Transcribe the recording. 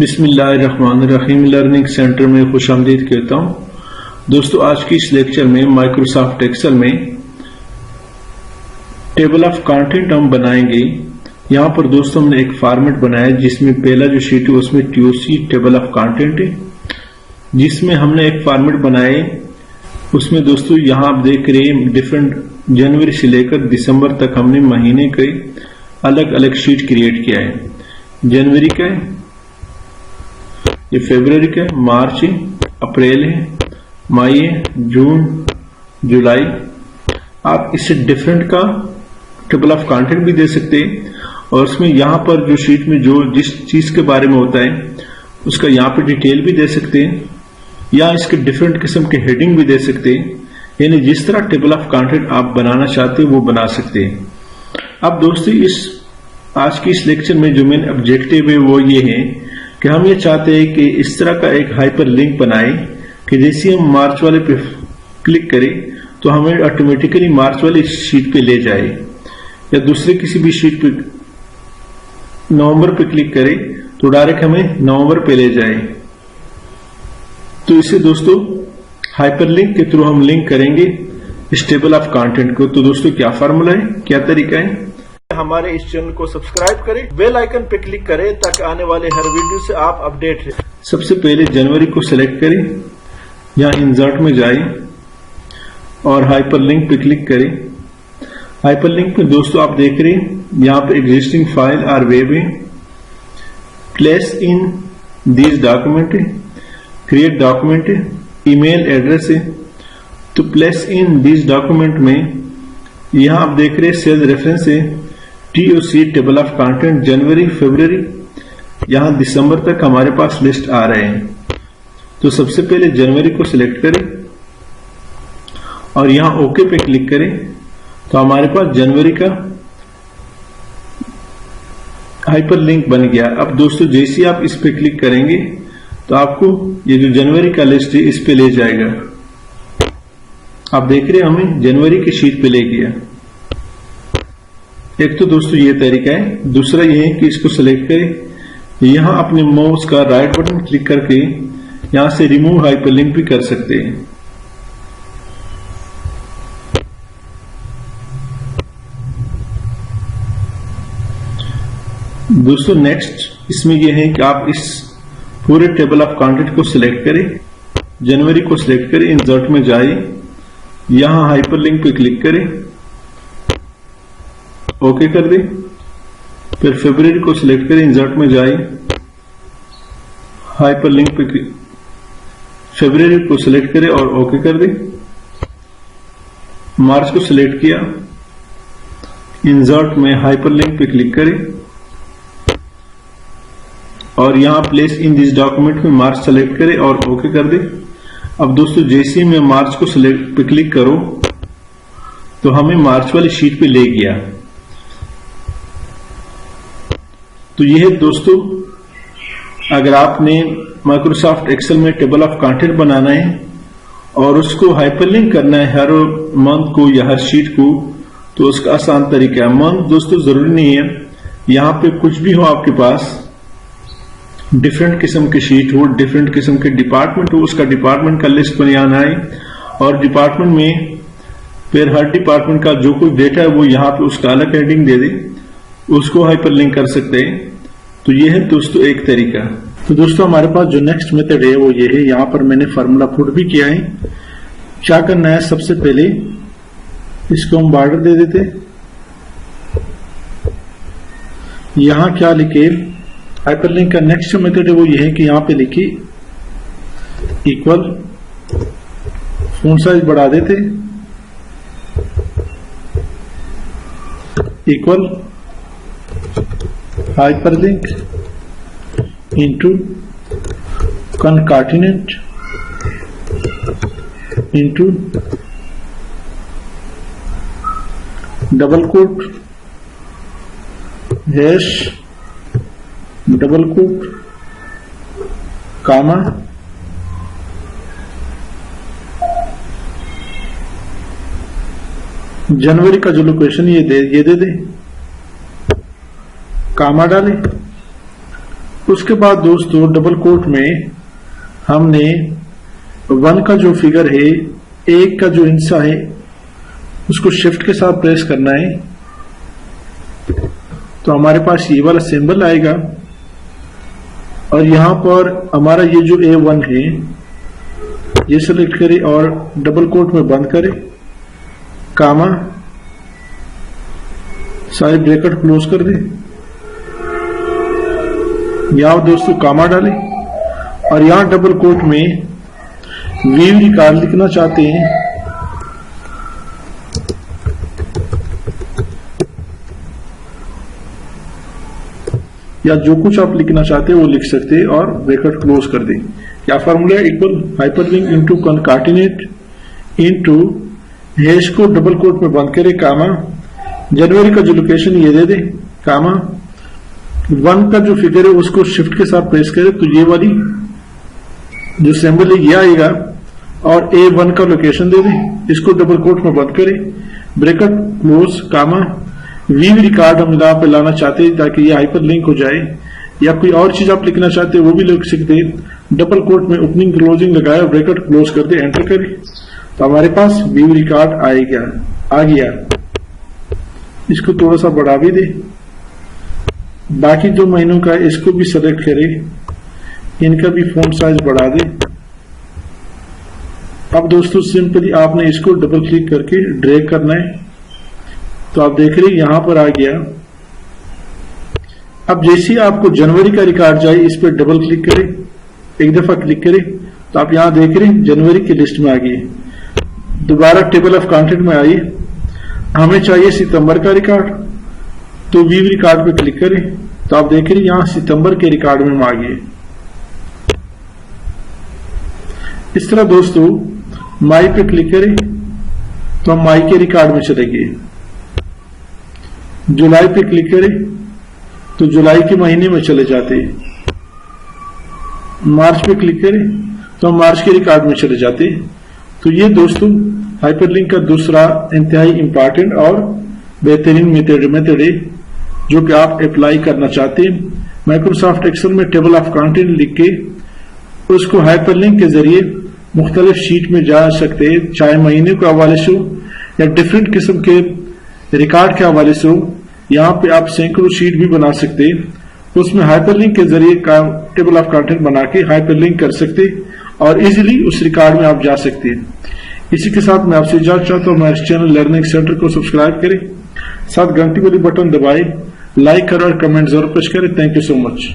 बिस्मिल्लाहिर्रहमानिर्रहीम learning centre में खुशामदीद कहता हूँ। दोस्तों, आज की इस लेक्चर में माइक्रोसॉफ्ट एक्सेल में टेबल ऑफ कंटेंट हम बनाएंगे। यहाँ पर दोस्तों हमने एक फॉर्मेट बनाया जिसमें पहला जो शीट है उसमें टीओसी टेबल ऑफ कंटेंट है, जिसमें हमने एक फॉर्मेट बनाए। उसमें दोस्तों यहाँ आप देख रहे हैं डिफरेंट जनवरी से लेकर दिसंबर तक हमने महीने के अलग अलग शीट क्रिएट किया है। जनवरी का है, ये फरवरी का, मार्च है, अप्रैल है, मई है, जून, जुलाई। आप इससे डिफरेंट का टेबल ऑफ कंटेंट भी दे सकते हैं और उसमें यहाँ पर जो शीट में जो जिस चीज के बारे में होता है उसका यहाँ पे डिटेल भी दे सकते हैं या इसके डिफरेंट किस्म के हेडिंग भी दे सकते हैं। यानी जिस तरह टेबल ऑफ कंटेंट आप बनाना चाहते हैं वो बना सकते हैं। अब दोस्तों, इस आज की इस लेक्चर में जो मेन ऑब्जेक्टिव है वो ये है कि हम ये चाहते हैं कि इस तरह का एक हाइपर लिंक बनाए कि जैसे हम मार्च वाले पे क्लिक करें तो हमें ऑटोमेटिकली मार्च वाली शीट पे ले जाए, या दूसरे किसी भी शीट पे नवंबर पे क्लिक करें तो डायरेक्ट हमें नवंबर पे ले जाए। तो इसे दोस्तों हाइपर लिंक के थ्रू हम लिंक करेंगे इस टेबल ऑफ कंटेंट को। तो दोस्तों, क्या फार्मूला है, क्या तरीका है? हमारे इस चैनल को सब्सक्राइब करें, बेल आइकन पे क्लिक करें ताकि आने वाले हर वीडियो से आप अपडेट रहे। सबसे पहले जनवरी को सिलेक्ट करें, यहाँ इंसर्ट में जाएं और हाइपरलिंक पे क्लिक करें। हाइपरलिंक में दोस्तों आप देख रहे हैं यहाँ पे एग्जिस्टिंग फाइल और वेब है, प्लेस इन दिस डॉक्यूमेंट है, क्रिएट डॉक्यूमेंट है, ईमेल एड्रेस है। तो प्लेस इन दिस डॉक्यूमेंट में यहाँ आप देख रहे हैं सेल्स रेफरेंस है टीओसी टेबल ऑफ कंटेंट जनवरी फरवरी, यहाँ दिसंबर तक हमारे पास लिस्ट आ रहे हैं। तो सबसे पहले जनवरी को सिलेक्ट करें और यहाँ ओके पे क्लिक करें तो हमारे पास जनवरी का हाइपर लिंक बन गया। अब दोस्तों, जैसे आप इस पे क्लिक करेंगे तो आपको ये जो जनवरी का लिस्ट है इस पे ले जाएगा। आप देख रहे हैं हमें जनवरी की शीट पे ले गया। एक तो दोस्तों ये तरीका है। दूसरा ये है कि इसको सिलेक्ट करें, यहां अपने माउस का राइट बटन क्लिक करके यहां से रिमूव हाइपरलिंक भी कर सकते हैं। दोस्तों नेक्स्ट इसमें यह है कि आप इस पूरे टेबल ऑफ कंटेंट को सिलेक्ट करें, जनवरी को सिलेक्ट करें, इंसर्ट में जाए, यहां हाइपरलिंक पे क्लिक करें, ओके कर दें। फिर फरवरी को सिलेक्ट करें, इंसर्ट में जाए, हाइपरलिंक पे फरवरी को सिलेक्ट करें और ओके कर दें। मार्च को सिलेक्ट किया, इंसर्ट में हाइपरलिंक पे क्लिक करें और यहां प्लेस इन दिस डॉक्यूमेंट में मार्च सेलेक्ट करें और ओके कर दें। अब दोस्तों, जैसे मैं मार्च को सिलेक्ट पे क्लिक करूं तो हमें मार्च वाली शीट पे ले गया। तो यह है दोस्तों, अगर आपने माइक्रोसॉफ्ट एक्सेल में टेबल ऑफ कंटेंट बनाना है और उसको हाइपरलिंक करना है हर मंथ को या हर शीट को, तो उसका आसान तरीका है। मंथ दोस्तों जरूरी नहीं है, यहां पे कुछ भी हो आपके पास, डिफरेंट किस्म की शीट हो, डिफरेंट किस्म के डिपार्टमेंट हो, उसका डिपार्टमेंट का लिस्ट बनाना है और डिपार्टमेंट में फिर हर डिपार्टमेंट का जो कुछ डेटा है वो यहाँ पे उसका अलग हेडिंग दे दे, उसको हाइपरलिंक कर सकते हैं। तो ये है दोस्तों एक तरीका। तो दोस्तों, हमारे पास जो नेक्स्ट मेथड है वो ये है। यहाँ पर मैंने फार्मूला पुट भी किया है। क्या करना है, सबसे पहले इसको हम बॉर्डर दे देते, यहाँ क्या लिखे, हाइपरलिंक का नेक्स्ट मेथड है वो ये है कि यहाँ पे लिखिए इक्वल, फॉन्ट साइज बढ़ा देते, equal hyperlink into concatenate into double quote hash double quote comma जनवरी का जो लोकेशन ये दे दे, कामा डाले उसके बाद दोस्तों डबल कोट में हमने 1 का जो फिगर है, 1 का जो हिस्सा है, उसको शिफ्ट के साथ प्रेस करना है तो हमारे पास ये वाला सिंबल आएगा और यहां पर हमारा ये जो A1 है ये सेलेक्ट करें और डबल कोट में बंद करें, कामा, सारे ब्रैकेट क्लोज कर दें। यहां दोस्तों कामा डालें और यहां डबल कोट में व्यू रिकॉर्ड लिखना चाहते हैं या जो कुछ आप लिखना चाहते हैं वो लिख सकते हैं और ब्रैकेट क्लोज कर दें। क्या formula equal hyperlink into concatenate into hash को डबल कोट में बंद करें, कामा, जनवरी का जो लोकेशन ये दे दे, कामा, 1 का जो फिगर है उसको शिफ्ट के साथ प्रेस करें तो ये वाली जो सिंबल है ये आएगा और A1 का लोकेशन दे दें, इसको डबल कोट में बंद करें, ब्रैकेट क्लोज, कामा, व्यू रिकॉर्ड हम यहाँ पे लाना चाहते हैं ताकि ये हाइपर लिंक हो जाए या कोई और चीज आप लिखना चाहते हैं वो भी लिख सकते हैं। डबल कोट में ओपनिंग क्लोजिंग लगाया, ब्रैकेट क्लोज कर दे, एंटर करें तो हमारे पास व्यू रिकॉर्ड आ गया। इसको थोड़ा सा बढ़ा भी दे, बाकी जो महीनों का इसको भी सेलेक्ट करें, इनका भी फॉन्ट साइज बढ़ा दे। अब दोस्तों सिंपली आपने इसको डबल क्लिक करके ड्रैग करना है तो आप देख रहे हैं यहां पर आ गया। अब जैसे ही आपको जनवरी का रिकॉर्ड चाहिए इस पर डबल क्लिक करें, एक दफा क्लिक करें तो आप यहां देख रहे हैं जनवरी की लिस्ट में आ गई। दोबारा टेबल ऑफ कंटेंट में आई, हमें चाहिए सितंबर का रिकॉर्ड तो व्यू रिकॉर्ड पे क्लिक करें तो आप देख रहे हैं यहां सितंबर के रिकॉर्ड में आ गए। इस तरह दोस्तों माई पे क्लिक करें तो हम माई के रिकॉर्ड में चले गए। जुलाई पे क्लिक करें तो जुलाई के महीने में चले जाते हैं। मार्च पे क्लिक करें तो हम मार्च के रिकॉर्ड में चले जाते हैं। तो ये दोस्तों हाइपरलिंक का दूसरा इंतहाई इंपॉर्टेंट और बेहतरीन मेथड है जो कि आप अप्लाई करना चाहते हैं। माइक्रोसॉफ्ट एक्सेल में टेबल ऑफ कंटेंट लिख के उसको हाइपरलिंक के जरिए मुख्तलिफ शीट में जा सकते हैं, चाहे महीने के हवाले से हो या डिफरेंट किस्म के रिकॉर्ड के हवाले से हो। यहाँ पे आप सैकड़ों शीट भी बना सकते हैं, उसमें हाइपरलिंक के जरिए टेबल ऑफ कंटेंट बना के हाइपरलिंक कर सकते और इजीली उस रिकॉर्ड में आप जा सकते हैं। इसी के साथ मैं आपसे इजाजत चाहता हूँ। हमारे चैनल लर्निंग सेंटर को सब्सक्राइब करें, साथ घंटी वाली बटन दबाएं, लाइक करें और कमेंट जरूर पेश करें। Thank you so much.